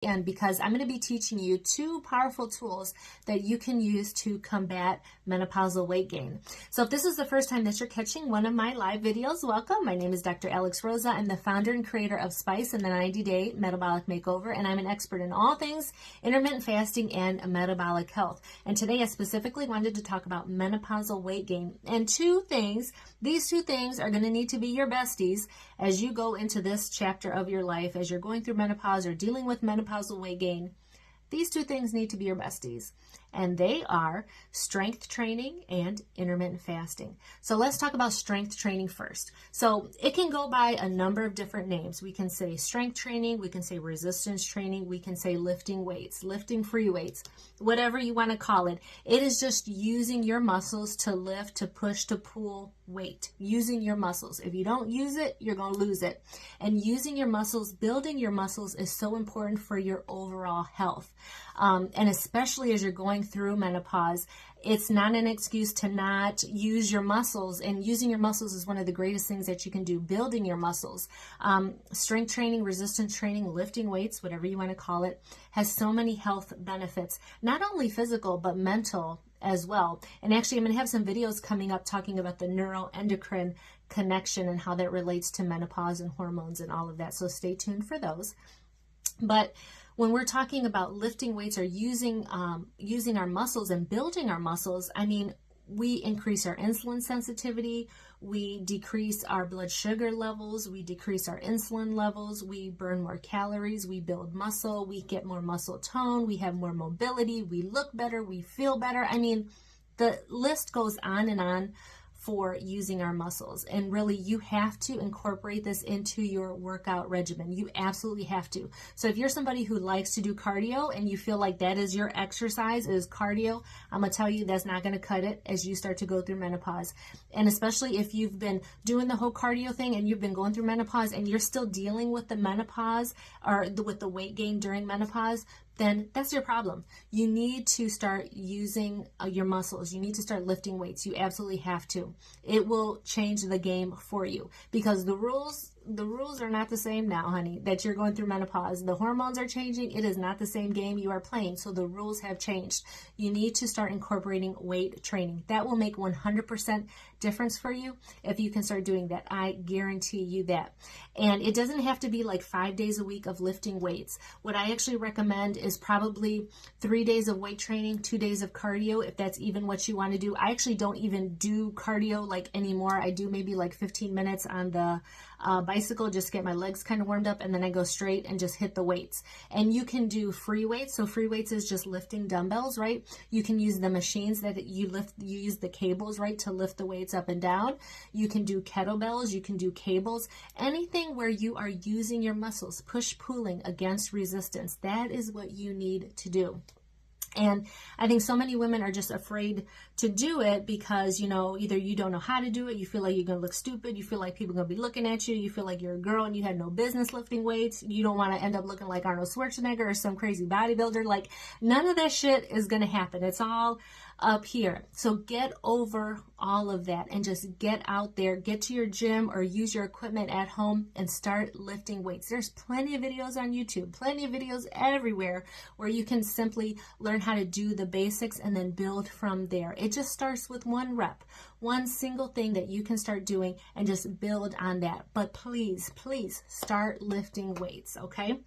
And because I'm going to be teaching you 2 powerful tools that you can use to combat menopausal weight gain. So if this is the first time that you're catching one of my live videos, welcome. My name is Dr. Alex Rosa. I'm the founder and creator of Spice and the 90-Day Metabolic Makeover, and I'm an expert in all things intermittent fasting and metabolic health. And today I specifically wanted to talk about menopausal weight gain. And these two things are going to need to be your besties as you go into this chapter of your life, as you're going through menopause or dealing with menopausal weight gain. These 2 things need to be your besties, and they are strength training and intermittent fasting. So let's talk about strength training first. So it can go by a number of different names. We can say strength training, we can say resistance training, we can say lifting weights, lifting free weights, whatever you want to call it. It is just using your muscles to lift, to push, to pull weight, using your muscles. If you don't use it, you're going to lose it. And using your muscles, building your muscles is so important for your overall health. And especially as you're going through menopause, it's not an excuse to not use your muscles, and using your muscles is one of the greatest things that you can do, building your muscles. Strength training, resistance training, lifting weights, whatever you want to call it, has so many health benefits, not only physical, but mental as well. And actually, I'm going to have some videos coming up talking about the neuroendocrine connection and how that relates to menopause and hormones and all of that. So stay tuned for those. But when we're talking about lifting weights or using our muscles and building our muscles, I mean, we increase our insulin sensitivity, we decrease our blood sugar levels, we decrease our insulin levels, we burn more calories, we build muscle, we get more muscle tone, we have more mobility, we look better, we feel better. I mean, the list goes on and on for using our muscles. And really, you have to incorporate this into your workout regimen. You absolutely have to. So if you're somebody who likes to do cardio and you feel like that is your exercise, is cardio, I'm going to tell you that's not going to cut it as you start to go through menopause. And especially if you've been doing the whole cardio thing and you've been going through menopause and you're still dealing with the menopause or with the weight gain during menopause, then that's your problem. You need to start using your muscles. You need to start lifting weights. You absolutely have to. It will change the game for you, because the rules are not the same now, honey, that you're going through menopause. The hormones are changing. It is not the same game you are playing. So the rules have changed. You need to start incorporating weight training. That will make 100% difference for you if you can start doing that. I guarantee you that. And it doesn't have to be like 5 days a week of lifting weights. What I actually recommend is probably 3 days of weight training, 2 days of cardio, if that's even what you want to do. I actually don't even do cardio like anymore. I do maybe like 15 minutes on the bicycle, just get my legs kind of warmed up, and then I go straight and just hit the weights. And you can do free weights. So free weights is just lifting dumbbells, right? You can use the machines that you lift, you use the cables, right, to lift the weights up and down. You can do kettlebells, you can do cables, anything where you are using your muscles, push pulling against resistance. That is what you need to do. And I think so many women are just afraid to do it because, either you don't know how to do it, you feel like you're going to look stupid, you feel like people are going to be looking at you, you feel like you're a girl and you had no business lifting weights, you don't want to end up looking like Arnold Schwarzenegger or some crazy bodybuilder. Like, none of that shit is going to happen. It's all up here. So get over all of that and just get out there, get to your gym or use your equipment at home and start lifting weights. There's plenty of videos on YouTube, plenty of videos everywhere where you can simply learn how to do the basics and then build from there. It just starts with 1 rep, one single thing that you can start doing and just build on that. But please, please start lifting weights, okay?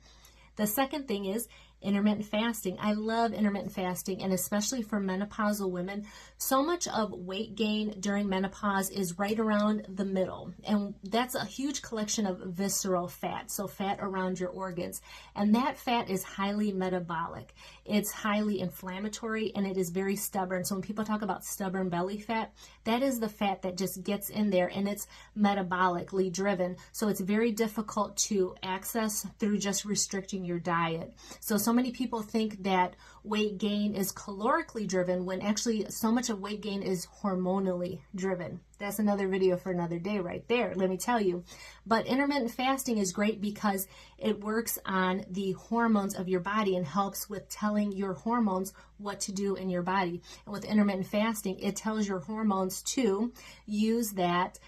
The second thing is intermittent fasting. I love intermittent fasting, and especially for menopausal women. So much of weight gain during menopause is right around the middle, and that's a huge collection of visceral fat, so fat around your organs, and that fat is highly metabolic. It's highly inflammatory, and it is very stubborn. So when people talk about stubborn belly fat, that is the fat that just gets in there, and it's metabolically driven, so it's very difficult to access through just restricting your diet. So many people think that weight gain is calorically driven when actually so much of weight gain is hormonally driven. That's another video for another day right there, let me tell you. But intermittent fasting is great because it works on the hormones of your body and helps with telling your hormones what to do in your body. And with intermittent fasting, it tells your hormones to use that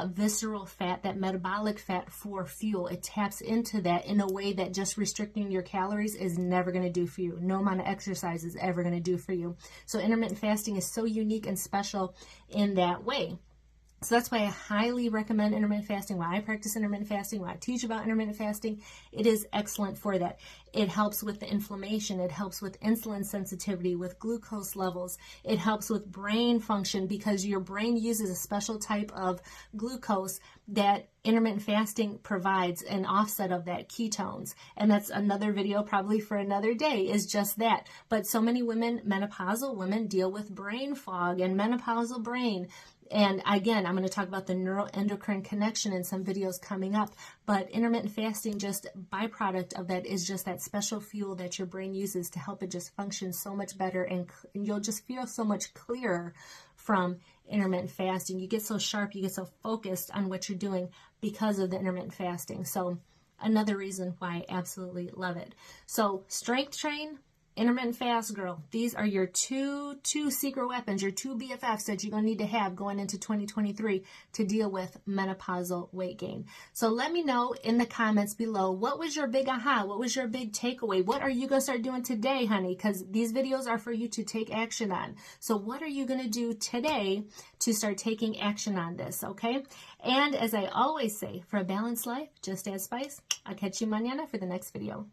visceral fat, that metabolic fat for fuel. It taps into that in a way that just restricting your calories is never going to do for you. No amount of exercise is ever going to do for you. So intermittent fasting is so unique and special in that way. So that's why I highly recommend intermittent fasting, why I practice intermittent fasting, why I teach about intermittent fasting. It is excellent for that. It helps with the inflammation. It helps with insulin sensitivity, with glucose levels. It helps with brain function because your brain uses a special type of glucose that intermittent fasting provides an offset of that, ketones. And that's another video probably for another day, is just that. But so many women, menopausal women, deal with brain fog and menopausal brain. And again, I'm going to talk about the neuroendocrine connection in some videos coming up, but intermittent fasting, just byproduct of that is just that special fuel that your brain uses to help it just function so much better, and you'll just feel so much clearer from intermittent fasting. You get so sharp, you get so focused on what you're doing because of the intermittent fasting. So another reason why I absolutely love it. So strength train, intermittent fast, girl. These are your two secret weapons, your two BFFs that you're going to need to have going into 2023 to deal with menopausal weight gain. So let me know in the comments below, what was your big aha? What was your big takeaway? What are you going to start doing today, honey? Because these videos are for you to take action on. So what are you going to do today to start taking action on this, okay? And as I always say, for a balanced life, just add spice. I'll catch you mañana for the next video.